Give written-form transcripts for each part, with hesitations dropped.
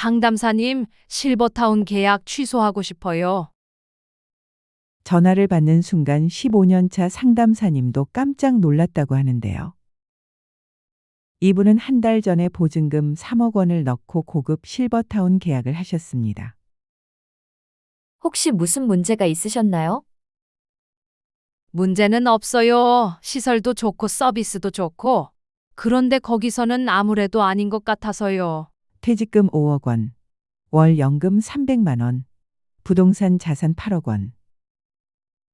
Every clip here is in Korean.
상담사님, 실버타운 계약 취소하고 싶어요. 전화를 받는 순간 15년 차 상담사님도 깜짝 놀랐다고 하는데요. 이분은 한 달 전에 보증금 3억 원을 넣고 고급 실버타운 계약을 하셨습니다. 혹시 무슨 문제가 있으셨나요? 문제는 없어요. 시설도 좋고 서비스도 좋고. 그런데 거기서는 아무래도 아닌 것 같아서요. 퇴직금 5억 원, 월 연금 300만 원, 부동산 자산 8억 원.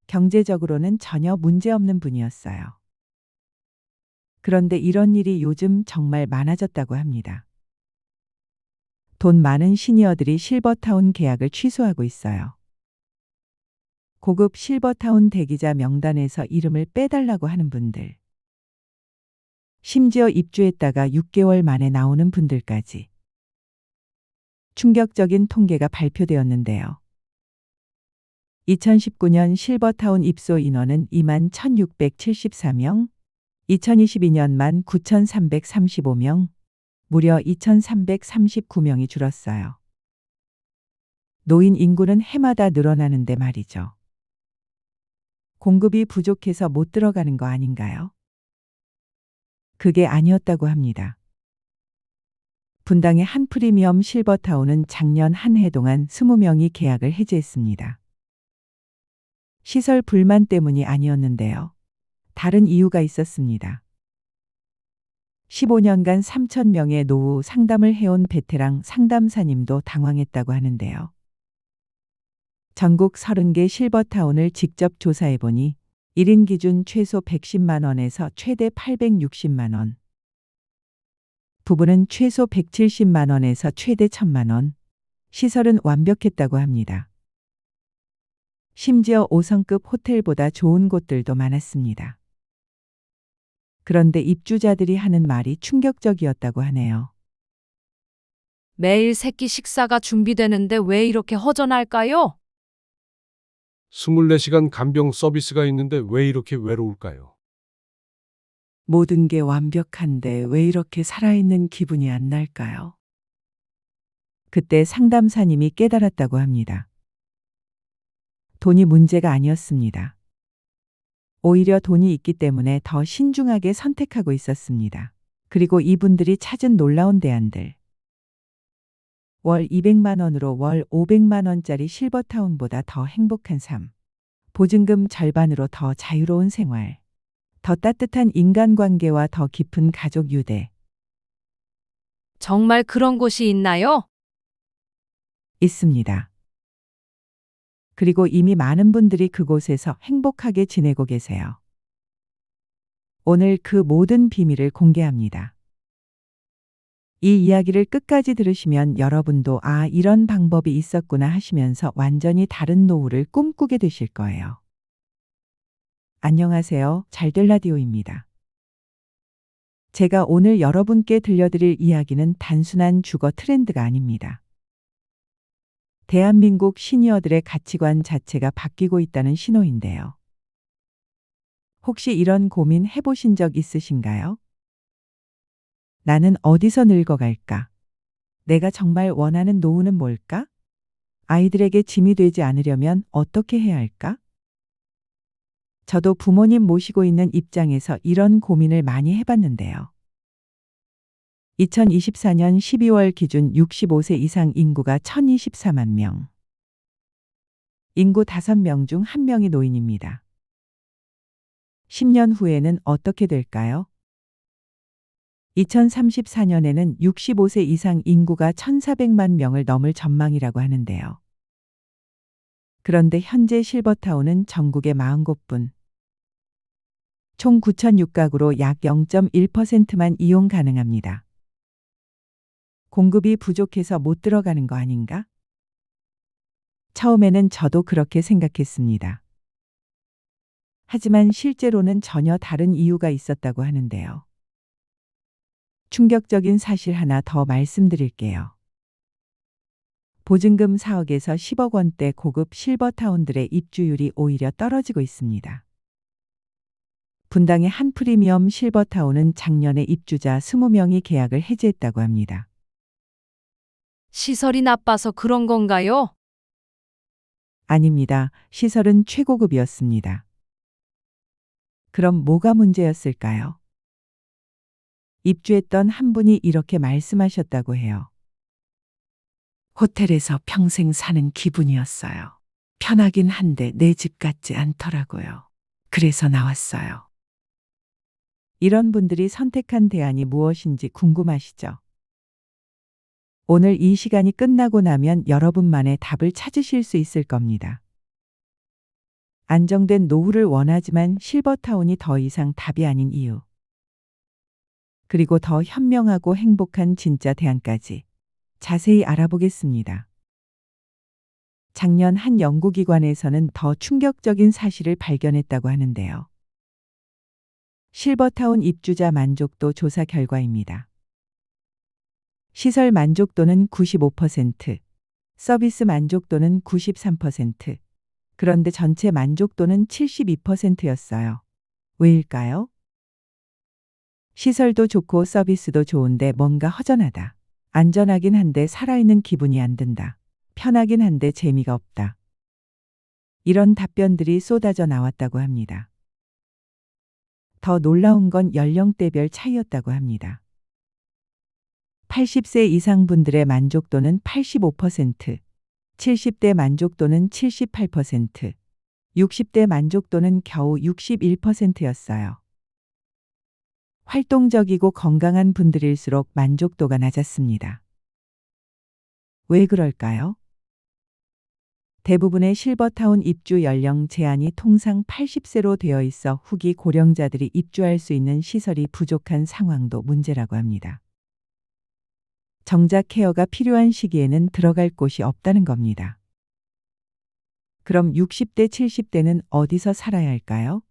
경제적으로는 전혀 문제없는 분이었어요. 그런데 이런 일이 요즘 정말 많아졌다고 합니다. 돈 많은 시니어들이 실버타운 계약을 취소하고 있어요. 고급 실버타운 대기자 명단에서 이름을 빼달라고 하는 분들. 심지어 입주했다가 6개월 만에 나오는 분들까지. 충격적인 통계가 발표되었는데요. 2019년 실버타운 입소 인원은 2만 1,674명, 2022년만 9,335명, 무려 2,339명이 줄었어요. 노인 인구는 해마다 늘어나는데 말이죠. 공급이 부족해서 못 들어가는 거 아닌가요? 그게 아니었다고 합니다. 분당의 한 프리미엄 실버타운은 작년 한 해 동안 20명이 계약을 해지했습니다. 시설 불만 때문이 아니었는데요. 다른 이유가 있었습니다. 15년간 3,000명의 노후 상담을 해온 베테랑 상담사님도 당황했다고 하는데요. 전국 30개 실버타운을 직접 조사해보니 1인 기준 최소 110만 원에서 최대 860만 원. 부부는 최소 170만 원에서 최대 1,000만 원. 시설은 완벽했다고 합니다. 심지어 5성급 호텔보다 좋은 곳들도 많았습니다. 그런데 입주자들이 하는 말이 충격적이었다고 하네요. 매일 새끼 식사가 준비되는데 왜 이렇게 허전할까요? 24시간 간병 서비스가 있는데 왜 이렇게 외로울까요? 모든 게 완벽한데 왜 이렇게 살아있는 기분이 안 날까요? 그때 상담사님이 깨달았다고 합니다. 돈이 문제가 아니었습니다. 오히려 돈이 있기 때문에 더 신중하게 선택하고 있었습니다. 그리고 이분들이 찾은 놀라운 대안들. 월 200만 원으로 월 500만 원짜리 실버타운보다 더 행복한 삶. 보증금 절반으로 더 자유로운 생활. 더 따뜻한 인간관계와 더 깊은 가족 유대. 정말 그런 곳이 있나요? 있습니다. 그리고 이미 많은 분들이 그곳에서 행복하게 지내고 계세요. 오늘 그 모든 비밀을 공개합니다. 이 이야기를 끝까지 들으시면 여러분도 아, 이런 방법이 있었구나 하시면서 완전히 다른 노후를 꿈꾸게 되실 거예요. 안녕하세요. 잘될 라디오입니다. 제가 오늘 여러분께 들려드릴 이야기는 단순한 주거 트렌드가 아닙니다. 대한민국 시니어들의 가치관 자체가 바뀌고 있다는 신호인데요. 혹시 이런 고민 해보신 적 있으신가요? 나는 어디서 늙어갈까? 내가 정말 원하는 노후는 뭘까? 아이들에게 짐이 되지 않으려면 어떻게 해야 할까? 저도 부모님 모시고 있는 입장에서 이런 고민을 많이 해봤는데요. 2024년 12월 기준 65세 이상 인구가 1,024만 명. 인구 5명 중 1명이 노인입니다. 10년 후에는 어떻게 될까요? 2034년에는 65세 이상 인구가 1,400만 명을 넘을 전망이라고 하는데요. 그런데 현재 실버타운은 전국에 40곳뿐. 총 9,006가구로 약 0.1%만 이용 가능합니다. 공급이 부족해서 못 들어가는 거 아닌가? 처음에는 저도 그렇게 생각했습니다. 하지만 실제로는 전혀 다른 이유가 있었다고 하는데요. 충격적인 사실 하나 더 말씀드릴게요. 보증금 4억에서 10억 원대 고급 실버타운들의 입주율이 오히려 떨어지고 있습니다. 분당의 한 프리미엄 실버타운은 작년에 입주자 20명이 계약을 해지했다고 합니다. 시설이 나빠서 그런 건가요? 아닙니다. 시설은 최고급이었습니다. 그럼 뭐가 문제였을까요? 입주했던 한 분이 이렇게 말씀하셨다고 해요. 호텔에서 평생 사는 기분이었어요. 편하긴 한데 내 집 같지 않더라고요. 그래서 나왔어요. 이런 분들이 선택한 대안이 무엇인지 궁금하시죠? 오늘 이 시간이 끝나고 나면 여러분만의 답을 찾으실 수 있을 겁니다. 안정된 노후를 원하지만 실버타운이 더 이상 답이 아닌 이유. 그리고 더 현명하고 행복한 진짜 대안까지 자세히 알아보겠습니다. 작년 한 연구기관에서는 더 충격적인 사실을 발견했다고 하는데요. 실버타운 입주자 만족도 조사 결과입니다. 시설 만족도는 95%, 서비스 만족도는 93%, 그런데 전체 만족도는 72%였어요. 왜일까요? 시설도 좋고 서비스도 좋은데 뭔가 허전하다. 안전하긴 한데 살아있는 기분이 안 든다. 편하긴 한데 재미가 없다. 이런 답변들이 쏟아져 나왔다고 합니다. 더 놀라운 건 연령대별 차이였다고 합니다. 80세 이상 분들의 만족도는 85%, 70대 만족도는 78%, 60대 만족도는 겨우 61%였어요. 활동적이고 건강한 분들일수록 만족도가 낮았습니다. 왜 그럴까요? 대부분의 실버타운 입주 연령 제한이 통상 80세로 되어 있어 후기 고령자들이 입주할 수 있는 시설이 부족한 상황도 문제라고 합니다. 정작 케어가 필요한 시기에는 들어갈 곳이 없다는 겁니다. 그럼 60대, 70대는 어디서 살아야 할까요?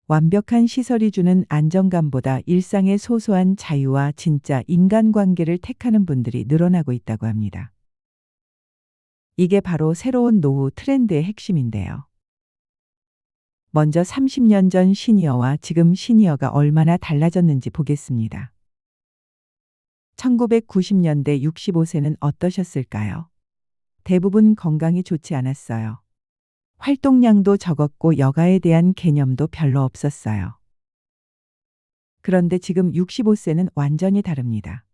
완벽한 시설이 주는 안정감보다 일상의 소소한 자유와 진짜 인간관계를 택하는 분들이 늘어나고 있다고 합니다. 이게 바로 새로운 노후 트렌드의 핵심인데요. 먼저 30년 전 시니어와 지금 시니어가 얼마나 달라졌는지 보겠습니다. 1990년대 65세는 어떠셨을까요? 대부분 건강이 좋지 않았어요. 활동량도 적었고 여가에 대한 개념도 별로 없었어요. 그런데 지금 65세는 완전히 다릅니다.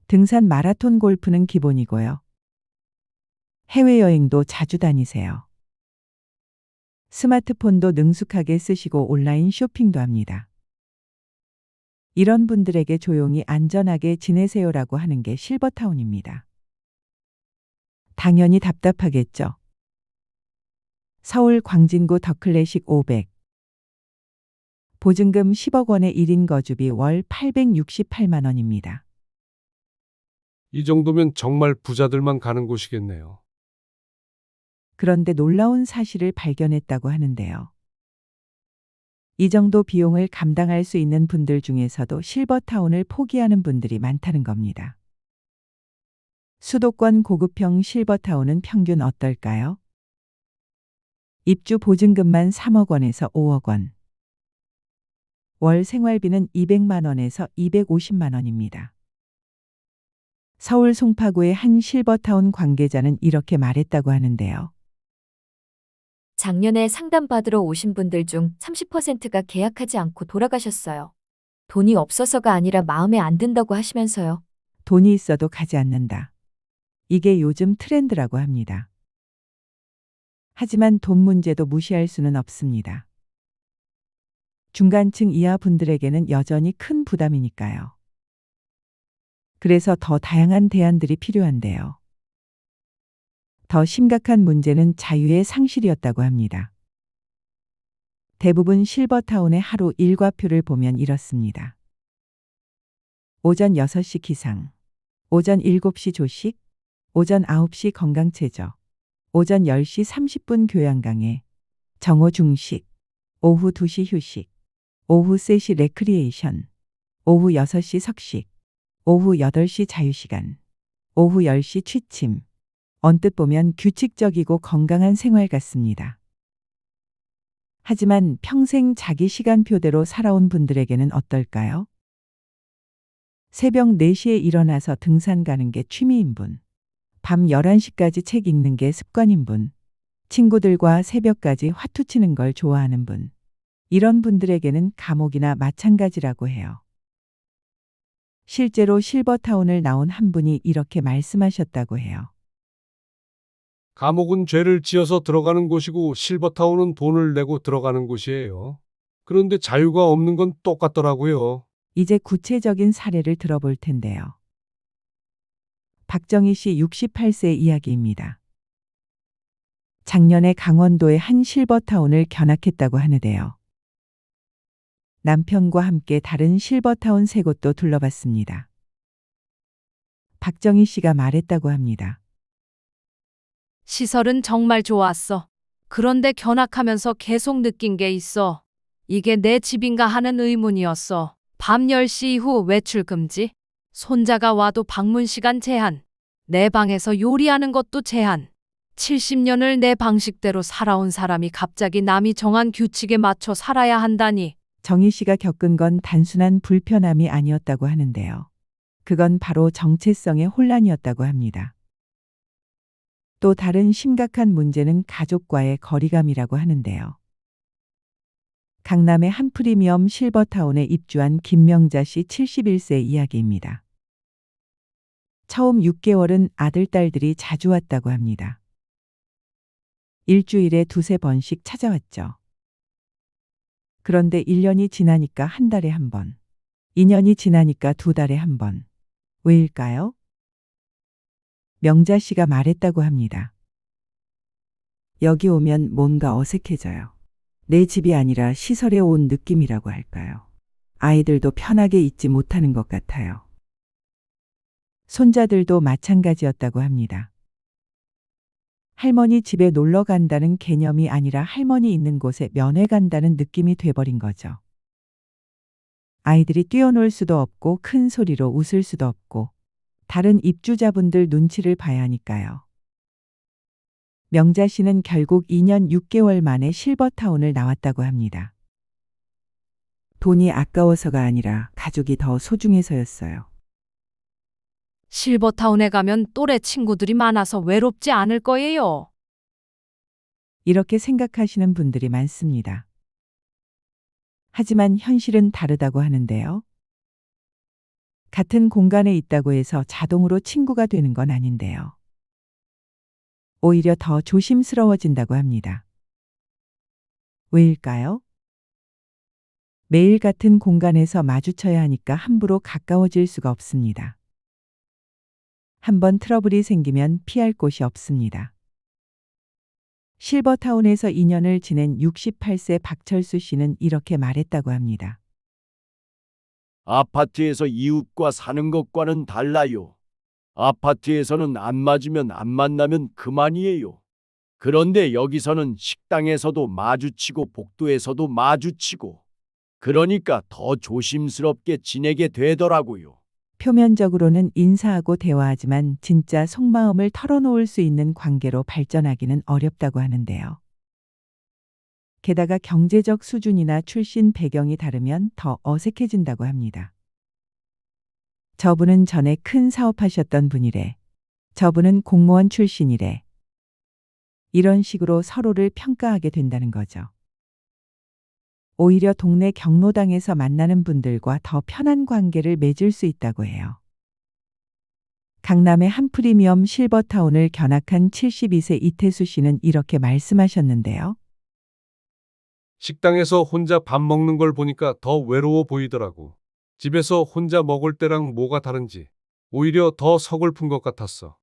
등산, 마라톤, 골프는 기본이고요. 해외여행도 자주 다니세요. 스마트폰도 능숙하게 쓰시고 온라인 쇼핑도 합니다. 이런 분들에게 조용히 안전하게 지내세요라고 하는 게 실버타운입니다. 당연히 답답하겠죠. 서울 광진구 더클래식 500. 보증금 10억 원의 1인 거주비 월 868만 원입니다. 이 정도면 정말 부자들만 가는 곳이겠네요. 그런데 놀라운 사실을 발견했다고 하는데요. 이 정도 비용을 감당할 수 있는 분들 중에서도 실버타운을 포기하는 분들이 많다는 겁니다. 수도권 고급형 실버타운은 평균 어떨까요? 입주 보증금만 3억 원에서 5억 원. 월 생활비는 200만 원에서 250만 원입니다. 서울 송파구의 한 실버타운 관계자는 이렇게 말했다고 하는데요. 작년에 상담받으러 오신 분들 중 30%가 계약하지 않고 돌아가셨어요. 돈이 없어서가 아니라 마음에 안 든다고 하시면서요. 돈이 있어도 가지 않는다. 이게 요즘 트렌드라고 합니다. 하지만 돈 문제도 무시할 수는 없습니다. 중간층 이하 분들에게는 여전히 큰 부담이니까요. 그래서 더 다양한 대안들이 필요한데요. 더 심각한 문제는 자유의 상실이었다고 합니다. 대부분 실버타운의 하루 일과표를 보면 이렇습니다. 오전 6시 기상, 오전 7시 조식, 오전 9시 건강체조, 오전 10시 30분 교양강의, 정오 중식, 오후 2시 휴식, 오후 3시 레크리에이션, 오후 6시 석식, 오후 8시 자유시간, 오후 10시 취침. 언뜻 보면 규칙적이고 건강한 생활 같습니다. 하지만 평생 자기 시간표대로 살아온 분들에게는 어떨까요? 새벽 4시에 일어나서 등산 가는 게 취미인 분. 밤 11시까지 책 읽는 게 습관인 분. 친구들과 새벽까지 화투 치는 걸 좋아하는 분. 이런 분들에게는 감옥이나 마찬가지라고 해요. 실제로 실버타운을 나온 한 분이 이렇게 말씀하셨다고 해요. 감옥은 죄를 지어서 들어가는 곳이고 실버타운은 돈을 내고 들어가는 곳이에요. 그런데 자유가 없는 건 똑같더라고요. 이제 구체적인 사례를 들어볼 텐데요. 박정희 씨 68세 이야기입니다. 작년에 강원도의 한 실버타운을 견학했다고 하는데요. 남편과 함께 다른 실버타운 3곳도 둘러봤습니다. 박정희 씨가 말했다고 합니다. 시설은 정말 좋았어. 그런데 견학하면서 계속 느낀 게 있어. 이게 내 집인가 하는 의문이었어. 밤 10시 이후 외출 금지. 손자가 와도 방문 시간 제한. 내 방에서 요리하는 것도 제한. 70년을 내 방식대로 살아온 사람이 갑자기 남이 정한 규칙에 맞춰 살아야 한다니. 정희 씨가 겪은 건 단순한 불편함이 아니었다고 하는데요. 그건 바로 정체성의 혼란이었다고 합니다. 또 다른 심각한 문제는 가족과의 거리감이라고 하는데요. 강남의 한 프리미엄 실버타운에 입주한 김명자 씨 71세 이야기입니다. 처음 6개월은 아들, 딸들이 자주 왔다고 합니다. 일주일에 2~3번씩 찾아왔죠. 그런데 1년이 지나니까 한 달에 한 번, 2년이 지나니까 2달에 한 번. 왜일까요? 명자 씨가 말했다고 합니다. 여기 오면 뭔가 어색해져요. 내 집이 아니라 시설에 온 느낌이라고 할까요? 아이들도 편하게 있지 못하는 것 같아요. 손자들도 마찬가지였다고 합니다. 할머니 집에 놀러 간다는 개념이 아니라 할머니 있는 곳에 면회 간다는 느낌이 돼버린 거죠. 아이들이 뛰어놀 수도 없고 큰 소리로 웃을 수도 없고 다른 입주자분들 눈치를 봐야 하니까요. 명자 씨는 결국 2년 6개월 만에 실버타운을 나왔다고 합니다. 돈이 아까워서가 아니라 가족이 더 소중해서였어요. 실버타운에 가면 또래 친구들이 많아서 외롭지 않을 거예요. 이렇게 생각하시는 분들이 많습니다. 하지만 현실은 다르다고 하는데요. 같은 공간에 있다고 해서 자동으로 친구가 되는 건 아닌데요. 오히려 더 조심스러워진다고 합니다. 왜일까요? 매일 같은 공간에서 마주쳐야 하니까 함부로 가까워질 수가 없습니다. 한번 트러블이 생기면 피할 곳이 없습니다. 실버타운에서 2년을 지낸 68세 박철수 씨는 이렇게 말했다고 합니다. 아파트에서 이웃과 사는 것과는 달라요. 아파트에서는 안 맞으면 안 만나면 그만이에요. 그런데 여기서는 식당에서도 마주치고 복도에서도 마주치고 그러니까 더 조심스럽게 지내게 되더라고요. 표면적으로는 인사하고 대화하지만 진짜 속마음을 털어놓을 수 있는 관계로 발전하기는 어렵다고 하는데요. 게다가 경제적 수준이나 출신 배경이 다르면 더 어색해진다고 합니다. 저분은 전에 큰 사업하셨던 분이래. 저분은 공무원 출신이래. 이런 식으로 서로를 평가하게 된다는 거죠. 오히려 동네 경로당에서 만나는 분들과 더 편한 관계를 맺을 수 있다고 해요. 강남의 한 프리미엄 실버타운을 견학한 72세 이태수 씨는 이렇게 말씀하셨는데요. 식당에서 혼자 밥 먹는 걸 보니까 더 외로워 보이더라고. 집에서 혼자 먹을 때랑 뭐가 다른지 오히려 더 서글픈 것 같았어.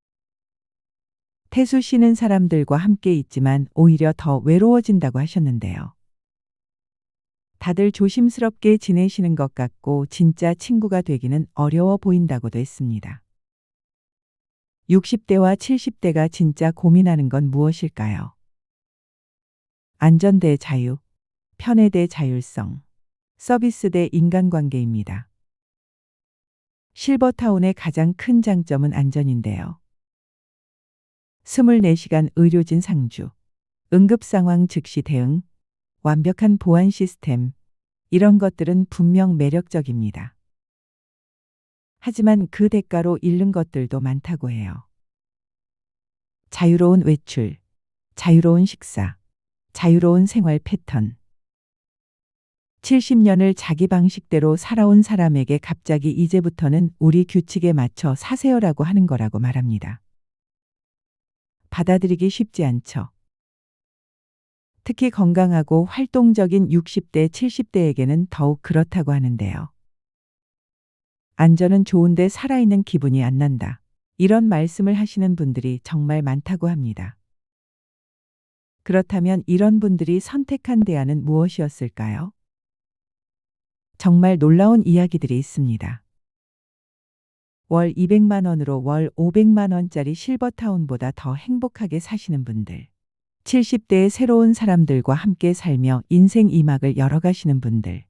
태수 씨는 사람들과 함께 있지만 오히려 더 외로워진다고 하셨는데요. 다들 조심스럽게 지내시는 것 같고 진짜 친구가 되기는 어려워 보인다고도 했습니다. 60대와 70대가 진짜 고민하는 건 무엇일까요? 안전 대 자유, 편의 대 자율성, 서비스 대 인간관계입니다. 실버타운의 가장 큰 장점은 안전인데요. 24시간 의료진 상주, 응급상황 즉시 대응, 완벽한 보안 시스템, 이런 것들은 분명 매력적입니다. 하지만 그 대가로 잃는 것들도 많다고 해요. 자유로운 외출, 자유로운 식사, 자유로운 생활 패턴. 70년을 자기 방식대로 살아온 사람에게 갑자기 이제부터는 우리 규칙에 맞춰 사세요라고 하는 거라고 말합니다. 받아들이기 쉽지 않죠. 특히 건강하고 활동적인 60대, 70대에게는 더욱 그렇다고 하는데요. 안전은 좋은데 살아있는 기분이 안 난다. 이런 말씀을 하시는 분들이 정말 많다고 합니다. 그렇다면 이런 분들이 선택한 대안은 무엇이었을까요? 정말 놀라운 이야기들이 있습니다. 월 200만 원으로 월 500만 원짜리 실버타운보다 더 행복하게 사시는 분들. 70대의 새로운 사람들과 함께 살며 인생 2막을 열어가시는 분들.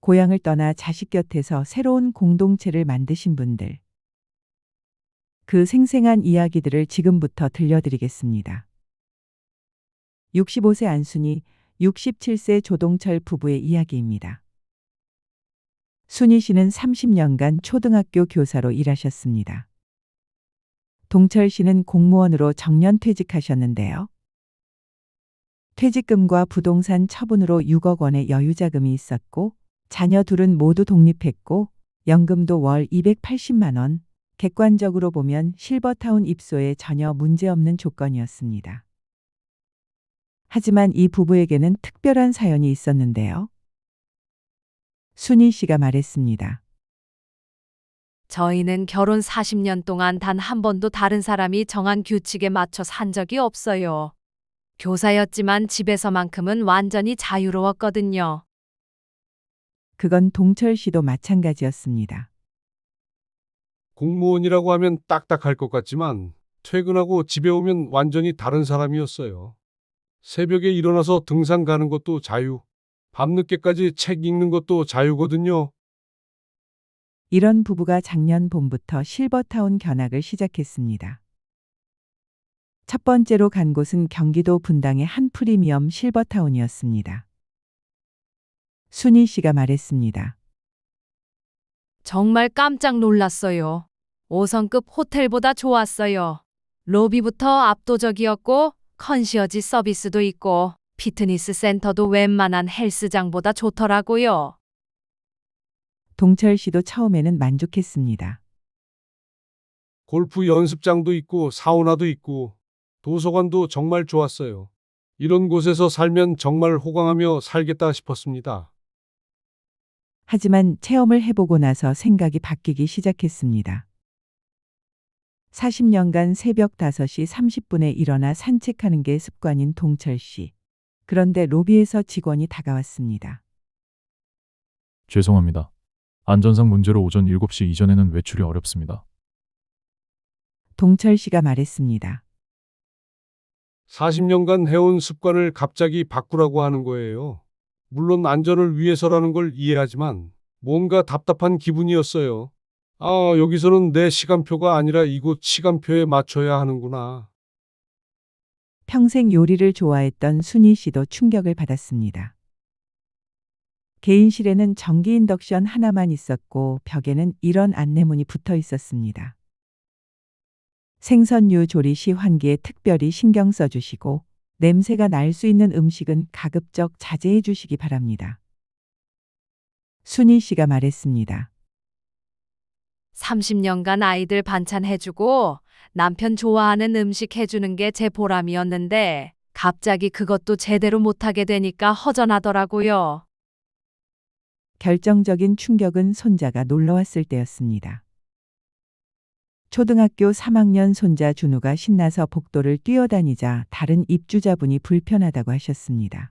고향을 떠나 자식 곁에서 새로운 공동체를 만드신 분들. 그 생생한 이야기들을 지금부터 들려드리겠습니다. 65세 안순이, 67세 조동철 부부의 이야기입니다. 순희 씨는 30년간 초등학교 교사로 일하셨습니다. 동철 씨는 공무원으로 정년 퇴직하셨는데요. 퇴직금과 부동산 처분으로 6억 원의 여유자금이 있었고, 자녀 둘은 모두 독립했고, 연금도 월 280만 원, 객관적으로 보면 실버타운 입소에 전혀 문제없는 조건이었습니다. 하지만 이 부부에게는 특별한 사연이 있었는데요. 순희 씨가 말했습니다. 저희는 결혼 40년 동안 단 한 번도 다른 사람이 정한 규칙에 맞춰 산 적이 없어요. 교사였지만 집에서만큼은 완전히 자유로웠거든요. 그건 동철 씨도 마찬가지였습니다. 공무원이라고 하면 딱딱할 것 같지만 퇴근하고 집에 오면 완전히 다른 사람이었어요. 새벽에 일어나서 등산 가는 것도 자유, 밤늦게까지 책 읽는 것도 자유거든요. 이런 부부가 작년 봄부터 실버타운 견학을 시작했습니다. 첫 번째로 간 곳은 경기도 분당의 한 프리미엄 실버타운이었습니다. 순희 씨가 말했습니다. 정말 깜짝 놀랐어요. 5성급 호텔보다 좋았어요. 로비부터 압도적이었고 컨시어지 서비스도 있고 피트니스 센터도 웬만한 헬스장보다 좋더라고요. 동철 씨도 처음에는 만족했습니다. 골프 연습장도 있고 사우나도 있고 도서관도 정말 좋았어요. 이런 곳에서 살면 정말 호강하며 살겠다 싶었습니다. 하지만 체험을 해보고 나서 생각이 바뀌기 시작했습니다. 40년간 새벽 5시 30분에 일어나 산책하는 게 습관인 동철 씨. 그런데 로비에서 직원이 다가왔습니다. 죄송합니다. 안전상 문제로 오전 7시 이전에는 외출이 어렵습니다. 동철 씨가 말했습니다. 40년간 해온 습관을 갑자기 바꾸라고 하는 거예요. 물론 안전을 위해서라는 걸 이해하지만 뭔가 답답한 기분이었어요. 아, 여기서는 내 시간표가 아니라 이곳 시간표에 맞춰야 하는구나. 평생 요리를 좋아했던 순희 씨도 충격을 받았습니다. 개인실에는 전기 인덕션 하나만 있었고 벽에는 이런 안내문이 붙어 있었습니다. 생선류 조리 시 환기에 특별히 신경 써주시고 냄새가 날 수 있는 음식은 가급적 자제해 주시기 바랍니다. 순희 씨가 말했습니다. 30년간 아이들 반찬 해주고 남편 좋아하는 음식 해주는 게 제 보람이었는데 갑자기 그것도 제대로 못하게 되니까 허전하더라고요. 결정적인 충격은 손자가 놀러왔을 때였습니다. 초등학교 3학년 손자 준우가 신나서 복도를 뛰어다니자 다른 입주자분이 불편하다고 하셨습니다.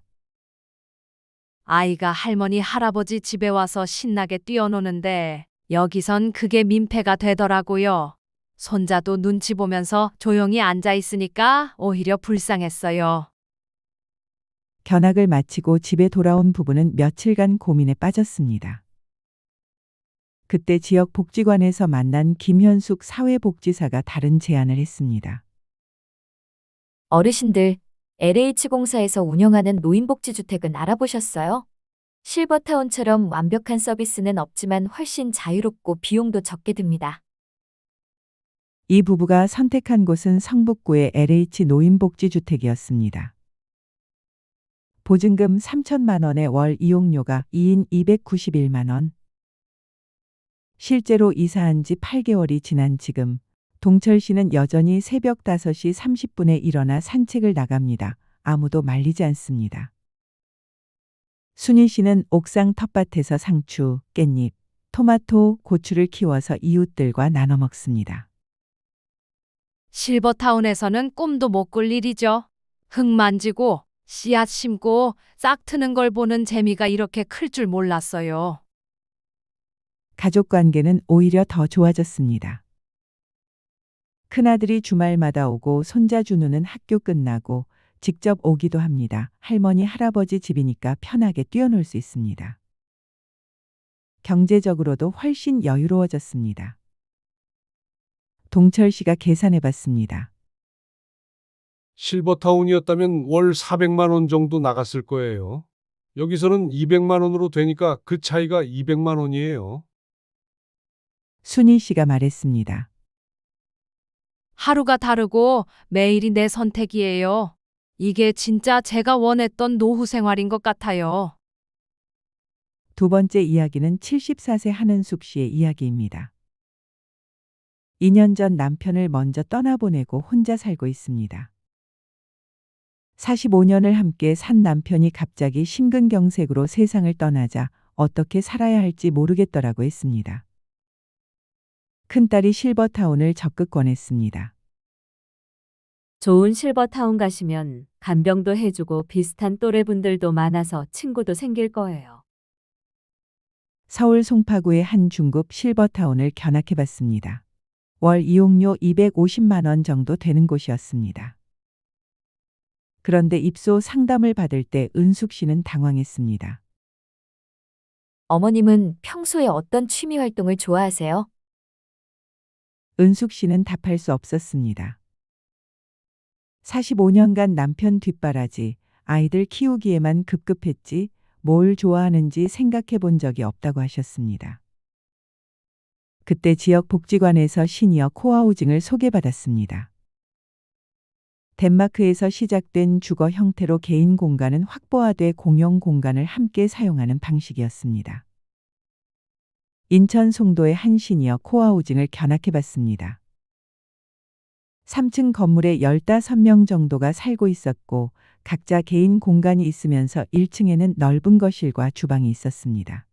아이가 할머니, 할아버지 집에 와서 신나게 뛰어노는데 여기선 그게 민폐가 되더라고요. 손자도 눈치 보면서 조용히 앉아 있으니까 오히려 불쌍했어요. 견학을 마치고 집에 돌아온 부부는 며칠간 고민에 빠졌습니다. 그때 지역 복지관에서 만난 김현숙 사회복지사가 다른 제안을 했습니다. 어르신들, LH공사에서 운영하는 노인복지주택은 알아보셨어요? 실버타운처럼 완벽한 서비스는 없지만 훨씬 자유롭고 비용도 적게 듭니다. 이 부부가 선택한 곳은 성북구의 LH 노인복지주택이었습니다. 보증금 3천만 원에 월 이용료가 2인 291만 원. 실제로 이사한 지 8개월이 지난 지금 동철 씨는 여전히 새벽 5시 30분에 일어나 산책을 나갑니다. 아무도 말리지 않습니다. 순희 씨는 옥상 텃밭에서 상추, 깻잎, 토마토, 고추를 키워서 이웃들과 나눠 먹습니다. 실버타운에서는 꿈도 못 꿀 일이죠. 흙 만지고 씨앗 심고 싹 트는 걸 보는 재미가 이렇게 클 줄 몰랐어요. 가족 관계는 오히려 더 좋아졌습니다. 큰아들이 주말마다 오고 손자 준우는 학교 끝나고 직접 오기도 합니다. 할머니, 할아버지 집이니까 편하게 뛰어놀 수 있습니다. 경제적으로도 훨씬 여유로워졌습니다. 동철 씨가 계산해 봤습니다. 실버타운이었다면 월 400만 원 정도 나갔을 거예요. 여기서는 200만 원으로 되니까 그 차이가 200만 원이에요. 순희 씨가 말했습니다. 하루가 다르고 매일이 내 선택이에요. 이게 진짜 제가 원했던 노후 생활인 것 같아요. 두 번째 이야기는 74세 한은숙 씨의 이야기입니다. 2년 전 남편을 먼저 떠나보내고 혼자 살고 있습니다. 45년을 함께 산 남편이 갑자기 심근경색으로 세상을 떠나자 어떻게 살아야 할지 모르겠더라고 했습니다. 큰딸이 실버타운을 적극 권했습니다. 좋은 실버타운 가시면 간병도 해주고 비슷한 또래분들도 많아서 친구도 생길 거예요. 서울 송파구의 한 중급 실버타운을 견학해 봤습니다. 월 이용료 250만 원 정도 되는 곳이었습니다. 그런데 입소 상담을 받을 때 은숙 씨는 당황했습니다. 어머님은 평소에 어떤 취미 활동을 좋아하세요? 은숙 씨는 답할 수 없었습니다. 45년간 남편 뒷바라지, 아이들 키우기에만 급급했지 뭘 좋아하는지 생각해 본 적이 없다고 하셨습니다. 그때 지역 복지관에서 시니어 코하우징을 소개받았습니다. 덴마크에서 시작된 주거 형태로 개인 공간은 확보하되 공용 공간을 함께 사용하는 방식이었습니다. 인천 송도의 한 시니어 코하우징을 견학해 봤습니다. 3층 건물에 15명 정도가 살고 있었고 각자 개인 공간이 있으면서 1층에는 넓은 거실과 주방이 있었습니다.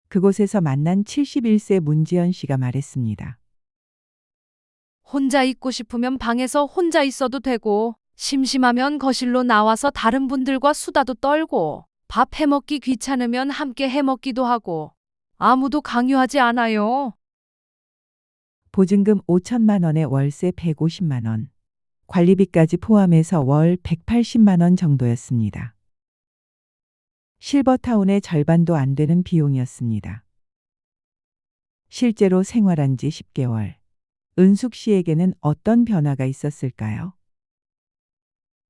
그곳에서 만난 71세 문지연 씨가 말했습니다. 혼자 있고 싶으면 방에서 혼자 있어도 되고, 심심하면 거실로 나와서 다른 분들과 수다도 떨고, 밥 해먹기 귀찮으면 함께 해먹기도 하고, 아무도 강요하지 않아요. 보증금 5천만 원에 월세 150만 원, 관리비까지 포함해서 월 180만 원 정도였습니다. 실버타운의 절반도 안 되는 비용이었습니다. 실제로 생활한 지 10개월. 은숙 씨에게는 어떤 변화가 있었을까요?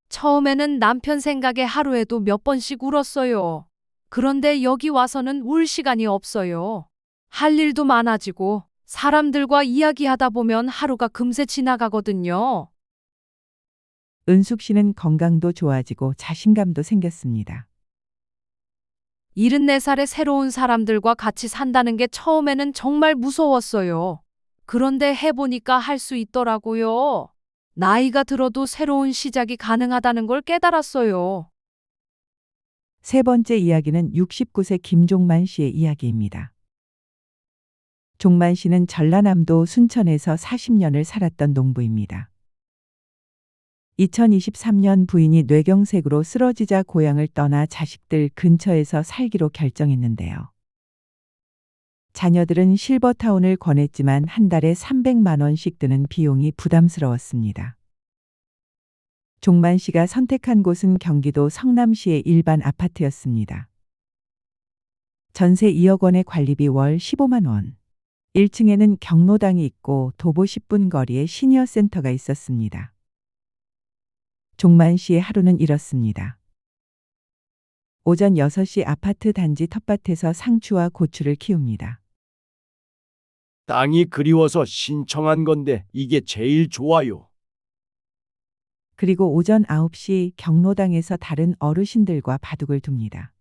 처음에는 남편 생각에 하루에도 몇 번씩 울었어요. 그런데 여기 와서는 울 시간이 없어요. 할 일도 많아지고 사람들과 이야기하다 보면 하루가 금세 지나가거든요. 은숙 씨는 건강도 좋아지고 자신감도 생겼습니다. 74살에 새로운 사람들과 같이 산다는 게 처음에는 정말 무서웠어요. 그런데 해보니까 할 수 있더라고요. 나이가 들어도 새로운 시작이 가능하다는 걸 깨달았어요. 세 번째 이야기는 69세 김종만 씨의 이야기입니다. 종만 씨는 전라남도 순천에서 40년을 살았던 농부입니다. 2023년 부인이 뇌경색으로 쓰러지자 고향을 떠나 자식들 근처에서 살기로 결정했는데요. 자녀들은 실버타운을 권했지만 한 달에 300만 원씩 드는 비용이 부담스러웠습니다. 종만 씨가 선택한 곳은 경기도 성남시의 일반 아파트였습니다. 전세 2억 원의 관리비 월 15만 원. 1층에는 경로당이 있고 도보 10분 거리에 시니어 센터가 있었습니다. 종만 씨의 하루는 이렇습니다. 오전 6시 아파트 단지 텃밭에서 상추와 고추를 키웁니다. 땅이 그리워서 신청한 건데 이게 제일 좋아요. 그리고 오전 9시 경로당에서 다른 어르신들과 바둑을 둡니다.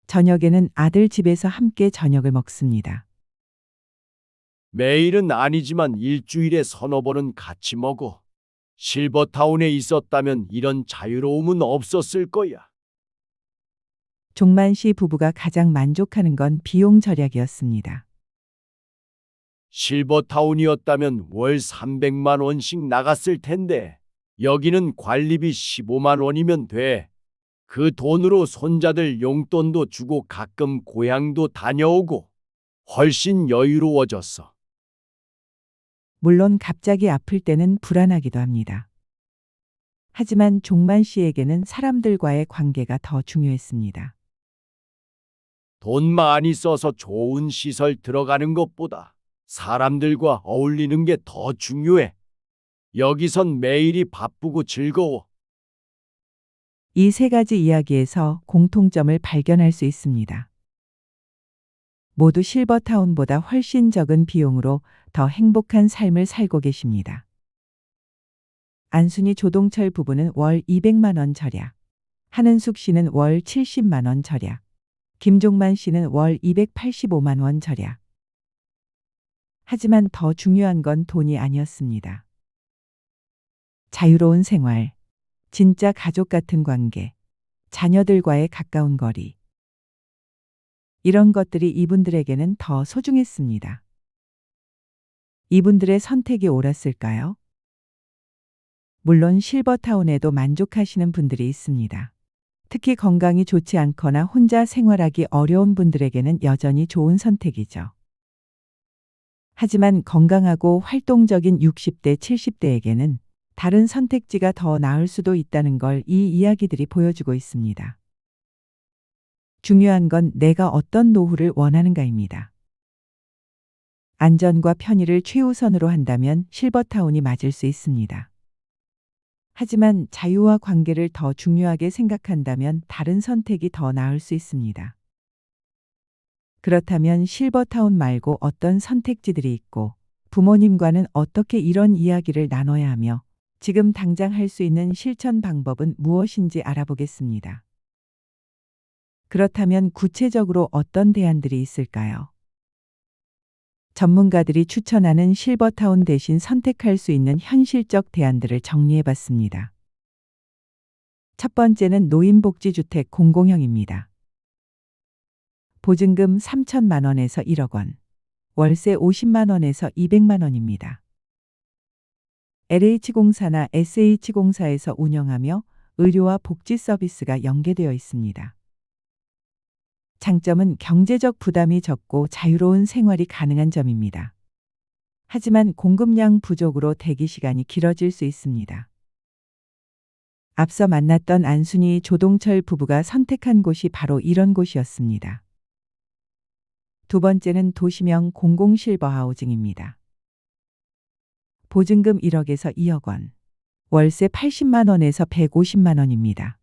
저녁에는 아들 집에서 함께 저녁을 먹습니다. 매일은 아니지만 일주일에 서너 번은 같이 먹어. 실버타운에 있었다면 이런 자유로움은 없었을 거야. 종만 씨 부부가 가장 만족하는 건 비용 절약이었습니다. 실버타운이었다면 월 300만 원씩 나갔을 텐데 여기는 관리비 15만 원이면 돼. 그 돈으로 손자들 용돈도 주고 가끔 고향도 다녀오고 훨씬 여유로워졌어. 물론 갑자기 아플 때는 불안하기도 합니다. 하지만 종만 씨에게는 사람들과의 관계가 더 중요했습니다. 돈 많이 써서 좋은 시설 들어가는 것보다 사람들과 어울리는 게 더 중요해. 여기선 매일이 바쁘고 즐거워. 이 세 가지 이야기에서 공통점을 발견할 수 있습니다. 모두 실버타운보다 훨씬 적은 비용으로 더 행복한 삶을 살고 계십니다. 안순희 조동철 부부는 월 200만 원 절약, 한은숙 씨는 월 70만 원 절약, 김종만 씨는 월 285만 원 절약. 하지만 더 중요한 건 돈이 아니었습니다. 자유로운 생활, 진짜 가족 같은 관계, 자녀들과의 가까운 거리. 이런 것들이 이분들에게는 더 소중했습니다. 이분들의 선택이 옳았을까요? 물론 실버타운에도 만족하시는 분들이 있습니다. 특히 건강이 좋지 않거나 혼자 생활하기 어려운 분들에게는 여전히 좋은 선택이죠. 하지만 건강하고 활동적인 60대, 70대에게는 다른 선택지가 더 나을 수도 있다는 걸 이 이야기들이 보여주고 있습니다. 중요한 건 내가 어떤 노후를 원하는가입니다. 안전과 편의를 최우선으로 한다면 실버타운이 맞을 수 있습니다. 하지만 자유와 관계를 더 중요하게 생각한다면 다른 선택이 더 나을 수 있습니다. 그렇다면 실버타운 말고 어떤 선택지들이 있고 부모님과는 어떻게 이런 이야기를 나눠야 하며 지금 당장 할 수 있는 실천 방법은 무엇인지 알아보겠습니다. 그렇다면 구체적으로 어떤 대안들이 있을까요? 전문가들이 추천하는 실버타운 대신 선택할 수 있는 현실적 대안들을 정리해 봤습니다. 첫 번째는 노인복지주택 공공형입니다. 보증금 3천만 원에서 1억 원, 월세 50만 원에서 200만 원입니다. LH공사나 SH공사에서 운영하며 의료와 복지 서비스가 연계되어 있습니다. 장점은 경제적 부담이 적고 자유로운 생활이 가능한 점입니다. 하지만 공급량 부족으로 대기 시간이 길어질 수 있습니다. 앞서 만났던 안순희 조동철 부부가 선택한 곳이 바로 이런 곳이었습니다. 두 번째는 도시명 공공실버하우징입니다. 보증금 1억에서 2억 원, 월세 80만 원에서 150만 원입니다.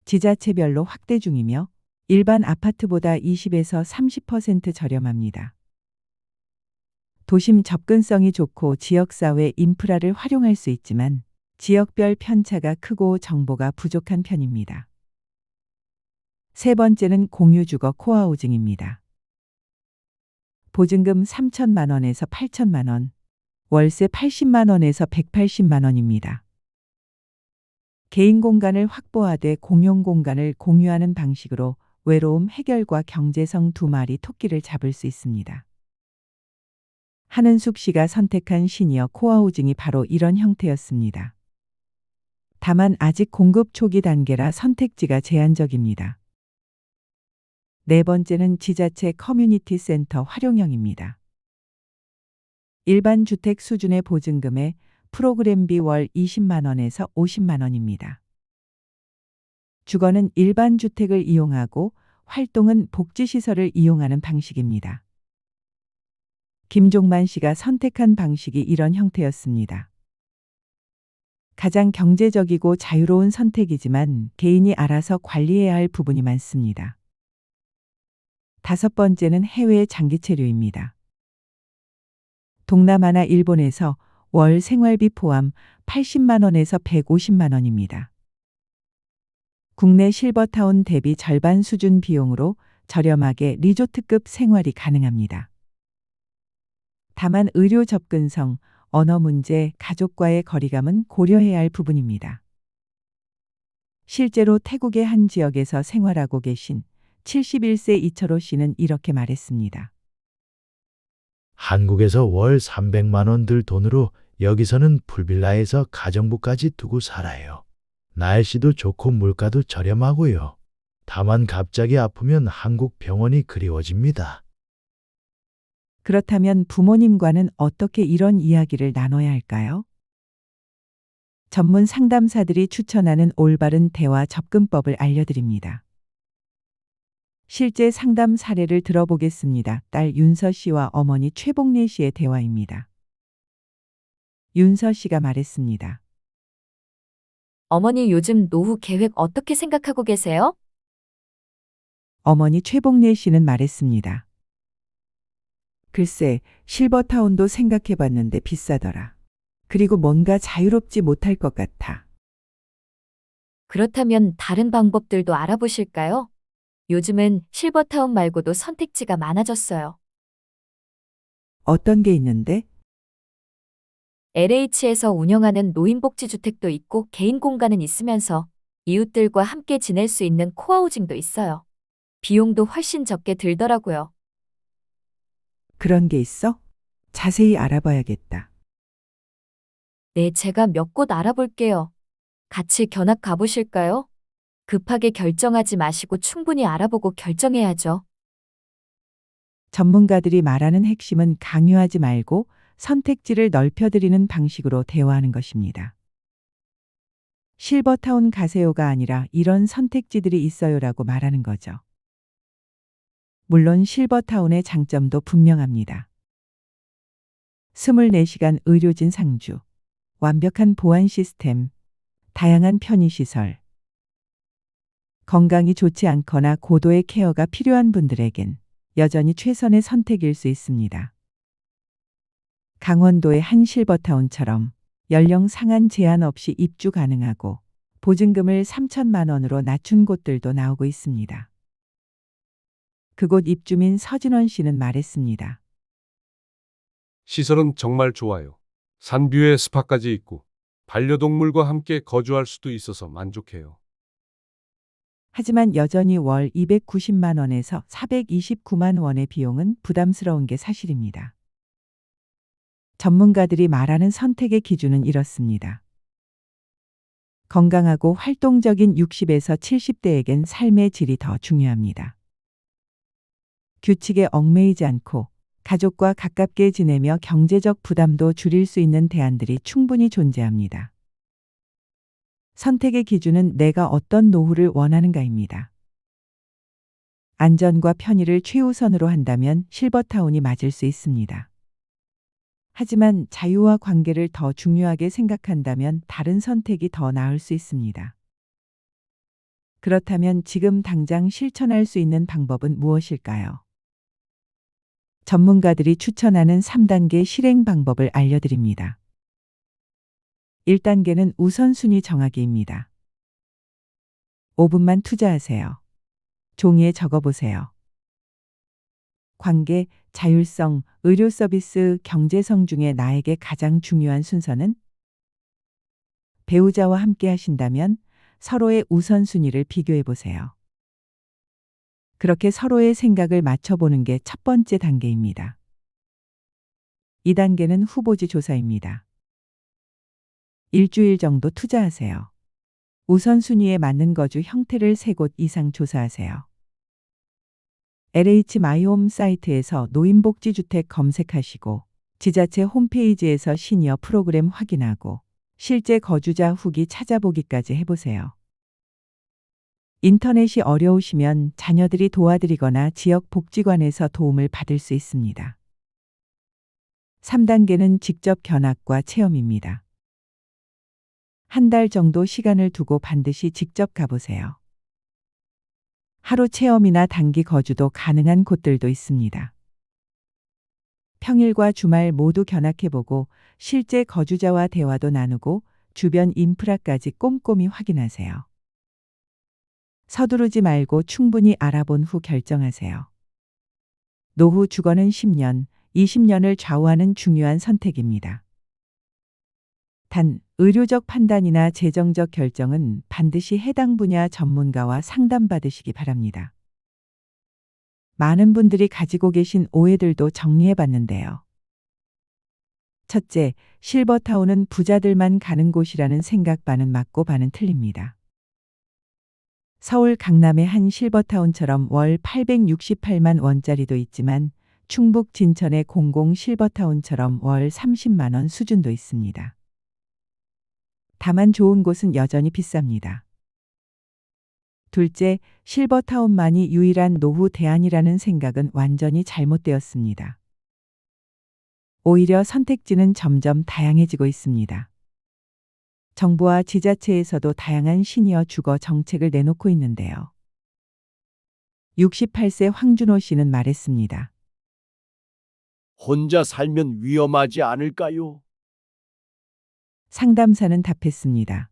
지자체별로 확대 중이며 일반 아파트보다 20에서 30% 저렴합니다. 도심 접근성이 좋고 지역사회 인프라를 활용할 수 있지만 지역별 편차가 크고 정보가 부족한 편입니다. 세 번째는 공유주거 코하우징입니다. 보증금 3천만 원에서 8천만 원, 월세 80만 원에서 180만 원입니다. 개인 공간을 확보하되 공용 공간을 공유하는 방식으로 외로움 해결과 경제성 두 마리 토끼를 잡을 수 있습니다. 한은숙 씨가 선택한 시니어 코하우징이 바로 이런 형태였습니다. 다만 아직 공급 초기 단계라 선택지가 제한적입니다. 네 번째는 지자체 커뮤니티 센터 활용형입니다. 일반 주택 수준의 보증금에 프로그램비 월 20만 원에서 50만 원입니다. 주거는 일반 주택을 이용하고 활동은 복지시설을 이용하는 방식입니다. 김종만 씨가 선택한 방식이 이런 형태였습니다. 가장 경제적이고 자유로운 선택이지만 개인이 알아서 관리해야 할 부분이 많습니다. 다섯 번째는 해외 장기 체류입니다. 동남아나 일본에서 월 생활비 포함 80만 원에서 150만 원입니다. 국내 실버타운 대비 절반 수준 비용으로 저렴하게 리조트급 생활이 가능합니다. 다만 의료 접근성, 언어 문제, 가족과의 거리감은 고려해야 할 부분입니다. 실제로 태국의 한 지역에서 생활하고 계신 71세 이철호 씨는 이렇게 말했습니다. 한국에서 월 300만 원 들 돈으로 여기서는 풀빌라에서 가정부까지 두고 살아요. 날씨도 좋고 물가도 저렴하고요. 다만 갑자기 아프면 한국 병원이 그리워집니다. 그렇다면 부모님과는 어떻게 이런 이야기를 나눠야 할까요? 전문 상담사들이 추천하는 올바른 대화 접근법을 알려드립니다. 실제 상담 사례를 들어보겠습니다. 딸 윤서 씨와 어머니 최복래 씨의 대화입니다. 윤서 씨가 말했습니다. 어머니 요즘 노후 계획 어떻게 생각하고 계세요? 어머니 최복래 씨는 말했습니다. 글쎄, 실버타운도 생각해봤는데 비싸더라. 그리고 뭔가 자유롭지 못할 것 같아. 그렇다면 다른 방법들도 알아보실까요? 요즘은 실버타운 말고도 선택지가 많아졌어요. 어떤 게 있는데? LH에서 운영하는 노인복지주택도 있고 개인 공간은 있으면서 이웃들과 함께 지낼 수 있는 코하우징도 있어요. 비용도 훨씬 적게 들더라고요. 그런 게 있어? 자세히 알아봐야겠다. 네, 제가 몇 곳 알아볼게요. 같이 견학 가보실까요? 급하게 결정하지 마시고 충분히 알아보고 결정해야죠. 전문가들이 말하는 핵심은 강요하지 말고 선택지를 넓혀드리는 방식으로 대화하는 것입니다. 실버타운 가세요가 아니라 이런 선택지들이 있어요라고 말하는 거죠. 물론 실버타운의 장점도 분명합니다. 24시간 의료진 상주, 완벽한 보안 시스템, 다양한 편의시설. 건강이 좋지 않거나 고도의 케어가 필요한 분들에겐 여전히 최선의 선택일 수 있습니다. 강원도의 한 실버타운처럼 연령 상한 제한 없이 입주 가능하고 보증금을 3천만 원으로 낮춘 곳들도 나오고 있습니다. 그곳 입주민 서진원 씨는 말했습니다. 시설은 정말 좋아요. 산뷰에 스파까지 있고 반려동물과 함께 거주할 수도 있어서 만족해요. 하지만 여전히 월 290만 원에서 429만 원의 비용은 부담스러운 게 사실입니다. 전문가들이 말하는 선택의 기준은 이렇습니다. 건강하고 활동적인 60에서 70대에겐 삶의 질이 더 중요합니다. 규칙에 얽매이지 않고 가족과 가깝게 지내며 경제적 부담도 줄일 수 있는 대안들이 충분히 존재합니다. 선택의 기준은 내가 어떤 노후를 원하는가입니다. 안전과 편의를 최우선으로 한다면 실버타운이 맞을 수 있습니다. 하지만 자유와 관계를 더 중요하게 생각한다면 다른 선택이 더 나을 수 있습니다. 그렇다면 지금 당장 실천할 수 있는 방법은 무엇일까요? 전문가들이 추천하는 3단계 실행 방법을 알려드립니다. 1단계는 우선순위 정하기입니다. 5분만 투자하세요. 종이에 적어보세요. 관계, 자율성, 의료 서비스, 경제성 중에 나에게 가장 중요한 순서는? 배우자와 함께 하신다면 서로의 우선순위를 비교해 보세요. 그렇게 서로의 생각을 맞춰보는 게 첫 번째 단계입니다. 2단계는 후보지 조사입니다. 일주일 정도 투자하세요. 우선순위에 맞는 거주 형태를 3곳 이상 조사하세요. LH 마이홈 사이트에서 노인복지주택 검색하시고 지자체 홈페이지에서 시니어 프로그램 확인하고 실제 거주자 후기 찾아보기까지 해보세요. 인터넷이 어려우시면 자녀들이 도와드리거나 지역 복지관에서 도움을 받을 수 있습니다. 3단계는 직접 견학과 체험입니다. 한 달 정도 시간을 두고 반드시 직접 가보세요. 하루 체험이나 단기 거주도 가능한 곳들도 있습니다. 평일과 주말 모두 견학해보고 실제 거주자와 대화도 나누고 주변 인프라까지 꼼꼼히 확인하세요. 서두르지 말고 충분히 알아본 후 결정하세요. 노후 주거는 10년, 20년을 좌우하는 중요한 선택입니다. 단, 의료적 판단이나 재정적 결정은 반드시 해당 분야 전문가와 상담받으시기 바랍니다. 많은 분들이 가지고 계신 오해들도 정리해 봤는데요. 첫째, 실버타운은 부자들만 가는 곳이라는 생각 반은 맞고 반은 틀립니다. 서울 강남의 한 실버타운처럼 월 868만 원짜리도 있지만 충북 진천의 공공 실버타운처럼 월 30만 원 수준도 있습니다. 다만 좋은 곳은 여전히 비쌉니다. 둘째, 실버타운만이 유일한 노후 대안이라는 생각은 완전히 잘못되었습니다. 오히려 선택지는 점점 다양해지고 있습니다. 정부와 지자체에서도 다양한 시니어 주거 정책을 내놓고 있는데요. 68세 황준호 씨는 말했습니다. 혼자 살면 위험하지 않을까요? 상담사는 답했습니다.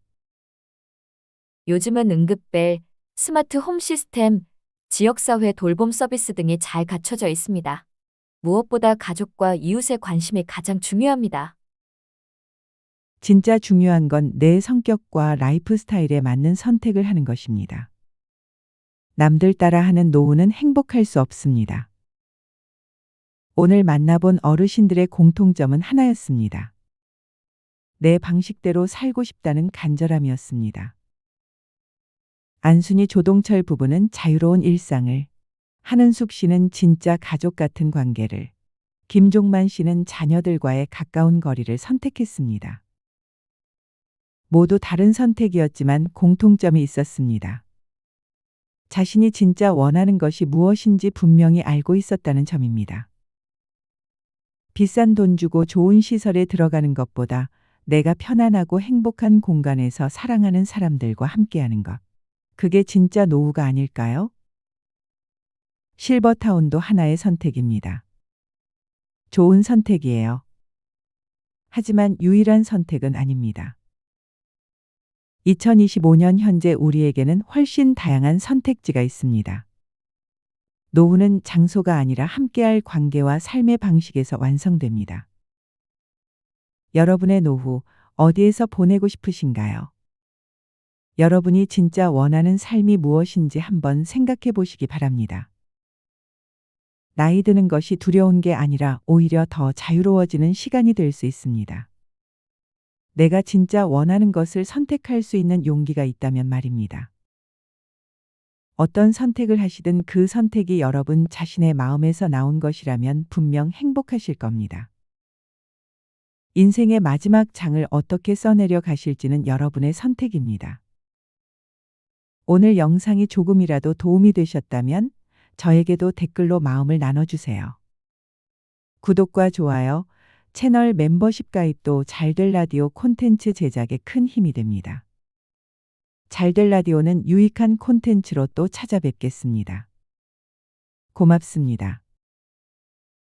요즘은 응급벨, 스마트 홈 시스템, 지역사회 돌봄 서비스 등이 잘 갖춰져 있습니다. 무엇보다 가족과 이웃의 관심이 가장 중요합니다. 진짜 중요한 건 내 성격과 라이프 스타일에 맞는 선택을 하는 것입니다. 남들 따라 하는 노후는 행복할 수 없습니다. 오늘 만나본 어르신들의 공통점은 하나였습니다. 내 방식대로 살고 싶다는 간절함이었습니다. 안순희 조동철 부부는 자유로운 일상을, 한은숙 씨는 진짜 가족 같은 관계를, 김종만 씨는 자녀들과의 가까운 거리를 선택했습니다. 모두 다른 선택이었지만 공통점이 있었습니다. 자신이 진짜 원하는 것이 무엇인지 분명히 알고 있었다는 점입니다. 비싼 돈 주고 좋은 시설에 들어가는 것보다 내가 편안하고 행복한 공간에서 사랑하는 사람들과 함께하는 것. 그게 진짜 노후가 아닐까요? 실버타운도 하나의 선택입니다. 좋은 선택이에요. 하지만 유일한 선택은 아닙니다. 2025년 현재 우리에게는 훨씬 다양한 선택지가 있습니다. 노후는 장소가 아니라 함께할 관계와 삶의 방식에서 완성됩니다. 여러분의 노후 어디에서 보내고 싶으신가요? 여러분이 진짜 원하는 삶이 무엇인지 한번 생각해 보시기 바랍니다. 나이 드는 것이 두려운 게 아니라 오히려 더 자유로워지는 시간이 될 수 있습니다. 내가 진짜 원하는 것을 선택할 수 있는 용기가 있다면 말입니다. 어떤 선택을 하시든 그 선택이 여러분 자신의 마음에서 나온 것이라면 분명 행복하실 겁니다. 인생의 마지막 장을 어떻게 써내려 가실지는 여러분의 선택입니다. 오늘 영상이 조금이라도 도움이 되셨다면 저에게도 댓글로 마음을 나눠주세요. 구독과 좋아요, 채널 멤버십 가입도 잘될 라디오 콘텐츠 제작에 큰 힘이 됩니다. 잘될 라디오는 유익한 콘텐츠로 또 찾아뵙겠습니다. 고맙습니다.